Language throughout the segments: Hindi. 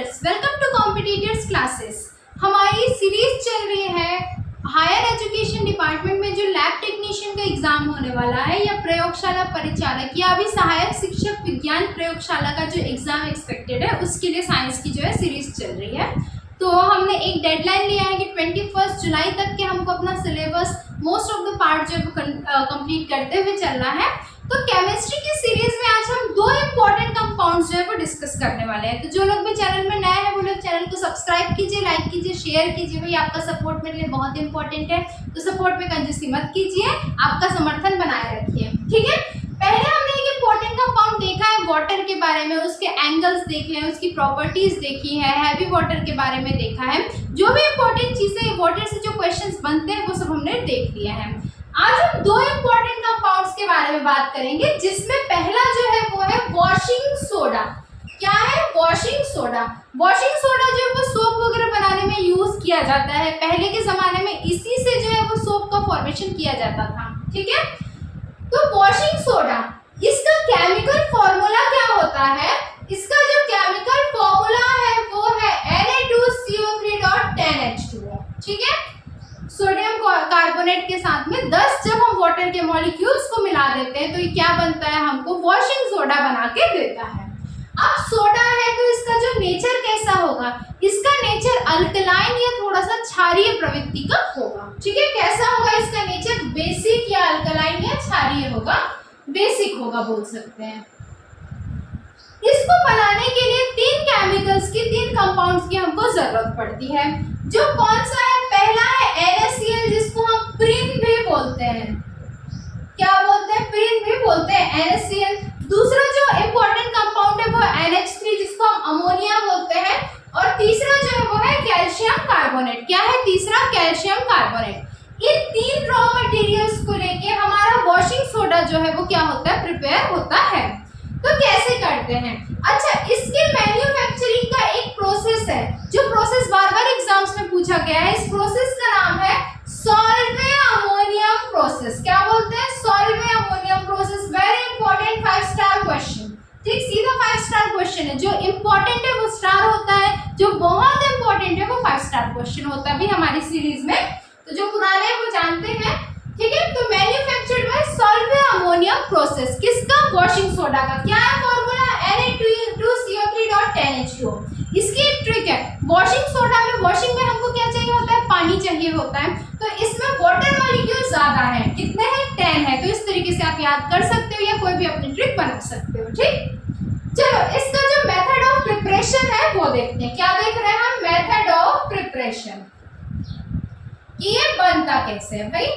Students, welcome to competitors classes. हमारी सीरीज चल रही है हायर एजुकेशन डिपार्टमेंट में जो लैब टेक्नीशियन का एग्जाम होने वाला है या प्रयोगशाला परिचालक या अभी सहायक शिक्षक विज्ञान प्रयोगशाला का जो एग्जाम एक्सपेक्टेड है उसके लिए साइंस की जो है सीरीज चल रही है। तो हमने एक डेडलाइन लिया है कि 21 जुलाई तक के हमको अपना syllabus most of the part जो है कंप्लीट करते हुए चलना है। तो केमिस्ट्री की सीरीज में आज हम दो इम्पोर्टेंट कंपाउंड्स जो है वो डिस्कस करने वाले हैं। तो जो लोग भी चैनल में नए हैं वो लोग चैनल को सब्सक्राइब कीजिए, लाइक कीजिए, शेयर कीजिए। भाई आपका सपोर्ट मेरे लिए बहुत इंपॉर्टेंट है, तो सपोर्ट में कंजूसी मत कीजिए, आपका समर्थन बनाए रखिए, ठीक है। पहले हमने एक इम्पोर्टेंट कंपाउंड देखा है वाटर के बारे में, उसके एंगल्स देखे हैं, उसकी प्रॉपर्टीज देखी है, हैवी वाटर के बारे में देखा है। जो भी इम्पोर्टेंट चीजें वाटर से जो क्वेश्चंस बनते हैं वो सब हमने देख लिया है। आज हम दो इम्पोर्टेंट कंपाउंड्स के बारे में बात करेंगे, जिसमें पहला जो है वो है वॉशिंग सोडा। क्या है? Washing soda. वॉशिंग सोडा जो है वो सोप वगैरह बनाने में यूज किया जाता है। पहले के जमाने में इसी से जो है वो सोप का फॉर्मेशन किया जाता था, ठीक है। तो वॉशिंग सोडा, इसका केमिकल फॉर्मूला क्या होता है? इसका जो केमिकल फॉर्मूला है वो है Na2CO3.10H2O, ठीक है। सोडियम कार्बोनेट के साथ में 10 जब हम वाटर के मॉलिक्यूल्स को मिला देते हैं तो ये क्या बनता है? हमको वॉशिंग सोडा बना के देता है। अब सोडा है तो इसका जो नेचर कैसा होगा? इसका नेचर अल्कलाइन या थोड़ा सा क्षारीय प्रवृत्ति का होगा, ठीक है। कैसा होगा इसका नेचर? बेसिक या अल्कलाइन या क्षारीय होगा, बेसिक होगा बोल सकते हैं। इसको बनाने के लिए तीन केमिकल्स की, तीन कंपाउंड्स की हमको जरूरत पड़ती है। जो कौन सा है? पहला है NaCl, जिसको हम प्रिन भी बोलते हैं। क्या बोलते हैं? प्रिन भी बोलते हैं, NaCl। दूसरा जो इम्पोर्टेंट कंपाउंड है वो NH3, जिसको हम अमोनिया बोलते हैं। और तीसरा जो है वो है कैल्शियम कार्बोनेट। क्या है तीसरा? Calcium carbonate. इन तीन रॉ मटेरियल्स को लेके हमारा वॉशिंग सोडा जो है वो क्या होता है? प्रिपेयर होता है। तो कैसे करते हैं? अच्छा, इसके मैन्युफैक्चरिंग का एक प्रोसेस है, जो प्रोसेस बार बार एग्जाम्स में पूछा गया है। इस प्रोसेस का नाम है सॉल्वे अमोनियम प्रोसेस। क्या बोलते हैं? Solvay ammonium process. Very important 5 star question, ठीक, सीधा 5 स्टार क्वेश्चन है। जो इंपॉर्टेंट है वो स्टार होता है, जो बहुत इंपॉर्टेंट है वो 5 स्टार क्वेश्चन होता है भी हमारी सीरीज में। तो जो पुराने हैं वो जानते हैं, ठीक है। तो manufactured by Solvay ammonium process. किसका? वॉशिंग सोडा का। क्या है फॉर्मूला? Na2CO3.10H2O। इसकी एक ट्रिक है, वॉशिंग सोडा में, वॉशिंग में हमको क्या चाहिए होता है? पानी चाहिए होता है। तो इसमें वाटर मॉलिक्यूल ज्यादा है। कितने हैं? 10 है। तो इस तरीके से आप याद कर सकते हो या कोई भी अपनी ट्रिक बना सकते हो, ठीक। चलो, इसका जो मेथड ऑफ प्रिपरेशन है वो देखते हैं। क्या देख रहे हैं हम? मेथड ऑफ प्रिपरेशन, ये बनता कैसे है भाई।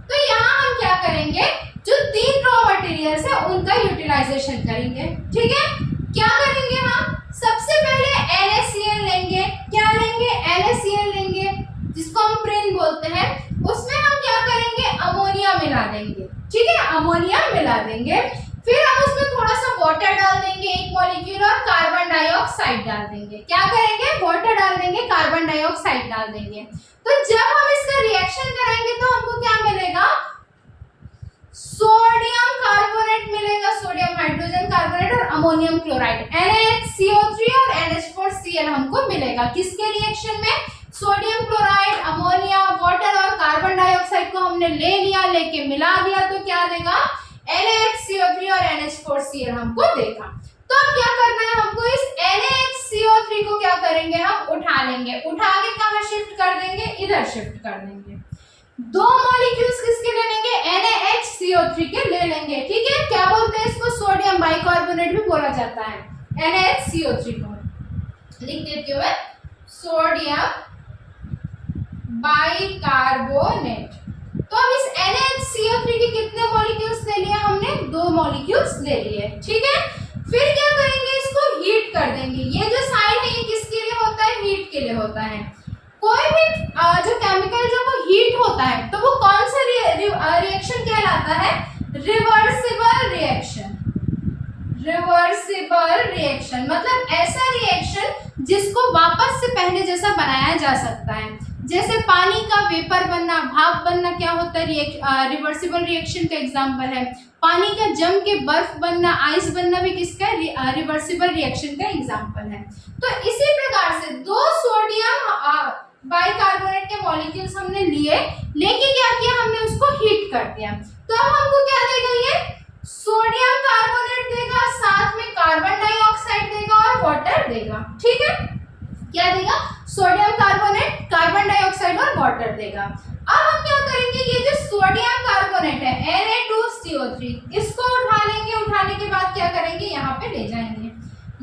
तो यहाँ हम क्या करेंगे? जो तीन रॉ मटेरियल्स है उनका यूटिलाइजेशन करेंगे, ठीक है। क्या करेंगे हम? सबसे पहले NaCl लेंगे। क्या लेंगे? NaCl लेंगे, जिसको हम प्रिन बोलते हैं। उसमें हम क्या करेंगे? अमोनिया मिला देंगे, ठीक है। अमोनिया मिला देंगे, फिर हम उसमें थोड़ा सा वाटर डाल देंगे, एक मॉलिक्यूल, और कार्बन डाइऑक्साइड डाल देंगे। क्या करेंगे? वाटर डाल देंगे, कार्बन डाइऑक्साइड डाल देंगे। तो जब हम इसका रिएक्शन करेंगे तो हमको क्या मिलेगा? सोडियम कार्बोनेट मिलेगा, सोडियम हाइड्रोजन कार्बोनेट और अमोनियम क्लोराइड, NaCO3 और NH4Cl हमको मिलेगा। किसके रिएक्शन में? सोडियम क्लोराइड, अमोनिया, वाटर और कार्बन डाइऑक्साइड को हमने ले लिया, लेके मिला दिया, तो क्या देगा? NaCO3 और NH4Cl हमको देगा। तो अब क्या करना है हमको? इस NaCO3 को क्या करेंगे? हम उठा लेंगे, उठा के कहाँ शिफ्ट कर देंगे? इधर शिफ्ट कर देंगे। दो मॉलिक्यूल्स किसके ले लेंगे? NaHCO3 के ले लेंगे, ठीक है। क्या बोलते हैं इसको? सोडियम बाइकार्बोनेट भी बोला जाता है। NaHCO3 को लिख देती हूँ मैं, सोडियम बाइकार्बोनेट। तो अब इस NaHCO3 के कितने मॉलिक्यूल्स ले लिए हमने? 2 मॉलिक्यूल्स ले लिए, ठीक है। फिर क्या करेंगे? इसको हीट कर देंगे। ये जो साइन है ये किसके लिए होता है? हीट के लिए होता है। कोई भी जो केमिकल जब वो हीट होता है तो वो कौन सा रिएक्शन कहलाता है? Reversible reaction. रिवर्सिबल रिएक्शन मतलब ऐसा रिएक्शन जिसको वापस से पहले जैसा बनाया जा सकता है। जैसे पानी का वेपर बनना, भाप बनना क्या होता है, रिवर्सिबल रिएक्शन का एग्जाम्पल है। पानी का जम के बर्फ बनना, आइस बनना भी किसका है, रिवर्सिबल रिएक्शन का एग्जाम्पल है। तो इसी प्रकार से दो सोडियम बाइकार्बोनेट के मॉलिक्यूल्स हमने लिए, लेके क्या किया, हमने उसको हीट कर दिया। तो अब हमको क्या देगा, ये सोडियम कार्बोनेट देगा, साथ में कार्बन डाइऑक्साइड देगा और वाटर देगा। ठीक है, क्या देगा, सोडियम कार्बोनेट, कार्बन डाइऑक्साइड और वाटर देगा। अब हम क्या करेंगे, ये जो सोडियम कार्बोनेट है Na2CO3, इसको उठा लेंगे, उठाने के बाद क्या करेंगे, यहाँ पे ले जाएंगे।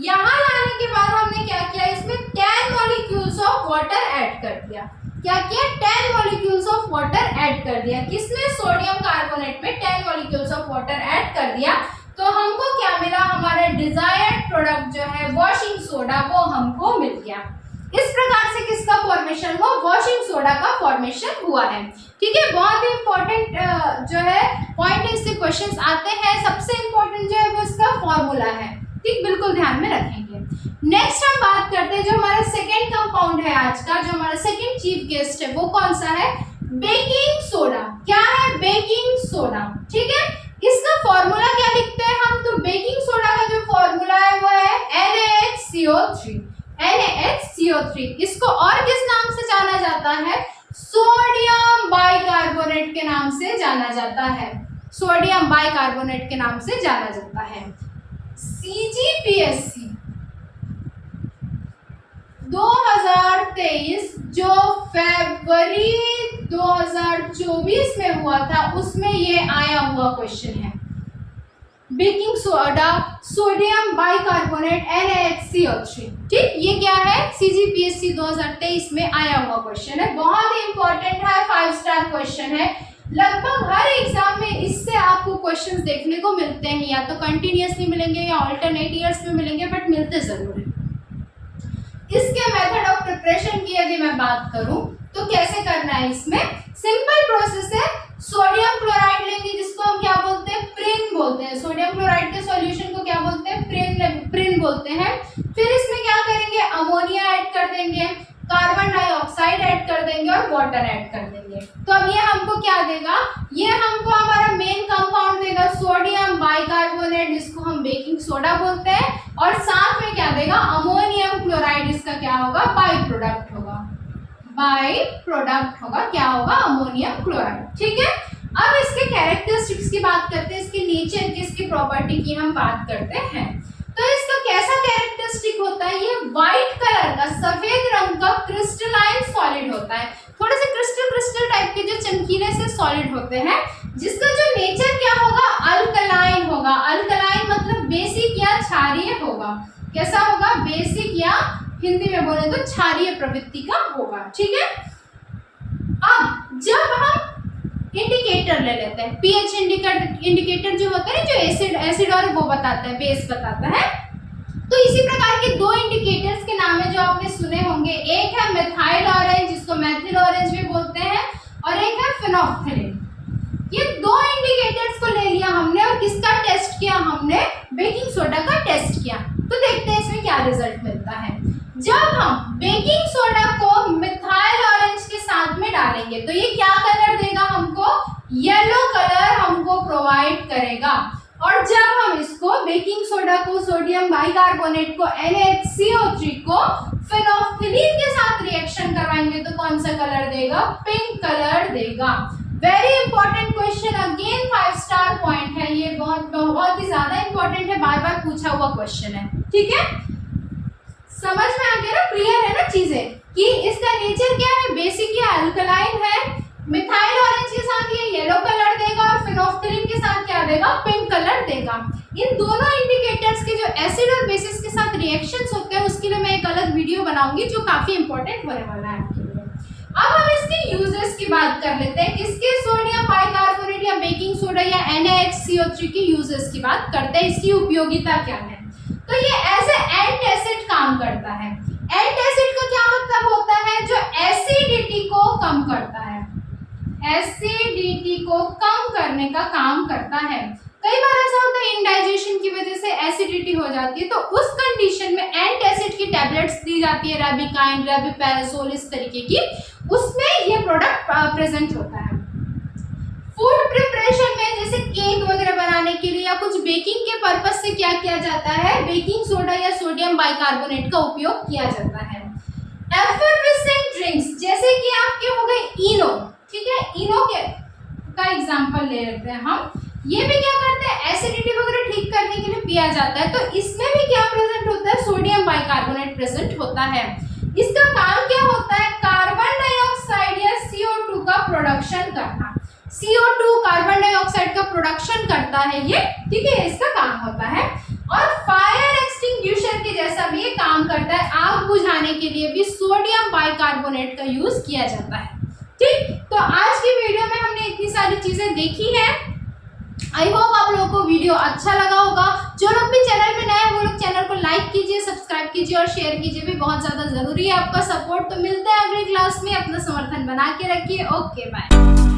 यहाँ लाने के बाद हमने क्या किया, इसमें 10 मॉलिक्यूल्स ऑफ वाटर ऐड कर दिया। क्या किया, 10 मॉलिक्यूल्स ऑफ वाटर ऐड कर दिया। किसमें, सोडियम कार्बोनेट में 10 मॉलिक्यूल्स ऑफ वाटर ऐड कर दिया। तो हमको क्या मिला, हमारा डिजायर्ड प्रोडक्ट जो है वॉशिंग सोडा, वो हमको मिल गया। इस प्रकार से किसका फॉर्मेशन हुआ, वॉशिंग सोडा का फॉर्मेशन हुआ है। ठीक है, बहुत ही इंपॉर्टेंट जो है पॉइंट है, इससे क्वेश्चंस आते हैं। सबसे इंपॉर्टेंट जो है वो इसका फॉर्मूला है। ठीक, बिल्कुल ध्यान में रखेंगे। नेक्स्ट हम बात करते हैं, जो हमारा सेकेंड कंपाउंड है आज का, जो हमारा सेकेंड चीफ गेस्ट है, वो कौन सा है, बेकिंग सोडा। क्या है, बेकिंग सोडा। ठीक है, इसका फॉर्मूला क्या लिखते हैं हम, तो बेकिंग सोडा का जो फॉर्मूला है वो है NaHCO3। NaHCO3, इसको और किस नाम से जाना जाता है, सोडियम बाइकार्बोनेट के नाम से जाना जाता है। सोडियम बाइकार्बोनेट के नाम से जाना जाता है। CGPSC 2023 जो फरवरी 2024 में हुआ था, उसमें ये आया हुआ क्वेश्चन है। Baking soda, sodium bicarbonate, NaHCO3। ठीक, ये क्या है, CGPSC 2023 में आया हुआ क्वेश्चन है। बहुत ही इंपॉर्टेंट है, 5 स्टार क्वेश्चन है। लगभग हर एग्जाम में इससे आपको क्वेश्चंस देखने को मिलते हैं, या तो कंटिन्यूअसली मिलेंगे या ऑल्टरनेट ईयर्स में मिलेंगे, बट मिलते जरूर हैं। इसके मेथड ऑफ प्रिपरेशन की यदि मैं बात करूं तो कैसे करना है, इसमें सिंपल प्रोसेस है। सोडियम क्लोराइड लेंगे, जिसको हम क्या बोलते हैं, प्रिन बोलते हैं। सोडियम क्लोराइड के सॉल्यूशन को क्या बोलते हैं, प्रिन बोलते हैं। फिर इसमें क्या करेंगे, अमोनिया ऐड कर देंगे, कार्बन डाइऑक्साइड ऐड कर देंगे और वाटर ऐड कर देंगे। तो अब ये हमको क्या देगा, ये हमको हमारा मेन कंपाउंड देगा सोडियम बाइकार्बोनेट, जिसको हम बेकिंग सोडा बोलते हैं, और साथ में क्या देगा, अमोनियम क्लोराइड। इसका क्या होगा, बाई प्रोडक्ट होगा, बाई प्रोडक्ट होगा, क्या होगा, अमोनियम क्लोराइड। ठीक है, अब इसके कैरेक्टरिस्टिक्स की बात करते हैं, इसके नेचर की, इसकी प्रॉपर्टी की हम बात करते हैं। तो इसका कैसा कैरेक्टरिस्टिक होता है, ये व्हाइट कलर का, सफेद रंग का क्रिस्टलाइन सॉलिड होता है। थोड़े से क्रिस्टल टाइप के जो चमकीले से सॉलिड होते हैं, जिसका जो नेचर क्या होगा, अल्कलाइन होगा। अल्कलाइन मतलब बेसिक या क्षारीय होगा। कैसा होगा, बेसिक या हिंदी में बोले तो क्षारीय प्रवृत्ति का होगा। ठीक है, अब जब हम इंडिकेटर ले लेते हैं, पीएच इंडिकेटर जो होता है, जो एसिड और वो बताता है, बेस बताता है। तो इसी प्रकार के दो इंडिकेटर्स के नाम है जो आपने सुने होंगे। एक है मेथाइल ऑरेंज, जिसको मेथिल ऑरेंज भी बोलते हैं, और एक है फिनोल्फथालीन। ये दो इंडिकेटर्स को ले लिया हमने, और किसका टेस्ट किया हमने, बेकिंग सोडा का टेस्ट किया। तो देखते हैं इसमें क्या रिजल्ट मिलता है। जब हम बेकिंग सोडा को मिथाइल ऑरेंज के साथ में डालेंगे तो ये क्या कलर देगा हमको, येलो कलर हमको प्रोवाइड करेगा। और जब हम इसको बेकिंग सोडा को, सोडियम बाइकार्बोनेट को, NaHCO3 को फिनोल्फथालीन के साथ रिएक्शन करवाएंगे तो कौन सा कलर देगा, पिंक कलर देगा। Very important question, again 5 star point है। ये बहुत ही ज्यादा इंपॉर्टेंट है, बार बार पूछा हुआ क्वेश्चन है। ठीक है, समझ में आ गया ना, क्लियर है ना चीजें, कि इसका नेचर क्या है, बेसिक या अल्कलाइन है। मिथाइल ऑरेंज के साथ ये येलो कलर देगा, और फिनोल्फथालीन के साथ क्या देगा, पिंक कलर देगा। इन दोनों इंडिकेटर्स के जो एसिड और बेसिस के साथ रिएक्शंस होते हैं, उसके लिए मैं एक अलग वीडियो बनाऊंगी, जो काफी इंपॉर्टेंट होने वाला है आपके लिए। अब हम इसके यूजेस की बात कर लेते हैं, किसके, सोडियम बाइकार्बोनेट या बेकिंग सोडा या NaHCO3 के यूजेस की बात करते हैं। इसकी उपयोगिता क्या है, तो ये एज ए एंटासिड काम करता है। एंटासिड का क्या मतलब होता है, जो एसिडिटी को कम करता है, एसिडिटी को कम करने का काम करता है। कई बार ऐसा होता है इंडाइजेशन की वजह से एसिडिटी हो जाती है, तो उस कंडीशन में एंटासिड की टैबलेट्स दी जाती है, रेबिकाइन, रेबिपैरासोल, इस तरीके की। उसमें ये प्रोडक्ट प्रेजेंट होता है। फूड प्रिपरेशन में जैसे केक वगैरह बनाने के लिए या कुछ बेकिंग के पर्पज से क्या किया जाता है, बेकिंग सोडा या सोडियम बाइकार्बोनेट का उपयोग किया जाता है। एफर्वेसेंट ड्रिंक्स जैसे कि आपके हो गए इनो, ठीक है, इनो के का एग्जांपल ले लेते हैं हम। ये भी क्या करते हैं, एसिडिटी वगैरह ठीक करने के लिए पिया जाता है। तो इसमें भी क्या प्रेजेंट होता है, सोडियम बाइकार्बोनेट प्रेजेंट होता है। इसका काम क्या होता है, कार्बन डाइऑक्साइड या CO2 का प्रोडक्शन करना। CO2 कार्बन डाइऑक्साइड का प्रोडक्शन करता है ये, ठीक है, इसका काम होता है। और फायर एक्सटिंग्विशर के जैसा भी ये काम करता है, आग बुझाने के लिए भी सोडियम बाइकार्बोनेट का यूज किया जाता है। ठीक, तो आज की वीडियो में हमने इतनी सारी चीजें देखी है। आई होप आप लोगों को वीडियो अच्छा लगा होगा। जो लोग भी चैनल में नए हैं वो लोग चैनल को लाइक कीजिए, सब्सक्राइब कीजिए और शेयर कीजिए भी, बहुत ज्यादा जरूरी है आपका सपोर्ट। तो मिलता है अगली क्लास में, अपना समर्थन बना के रखिए। Okay bye.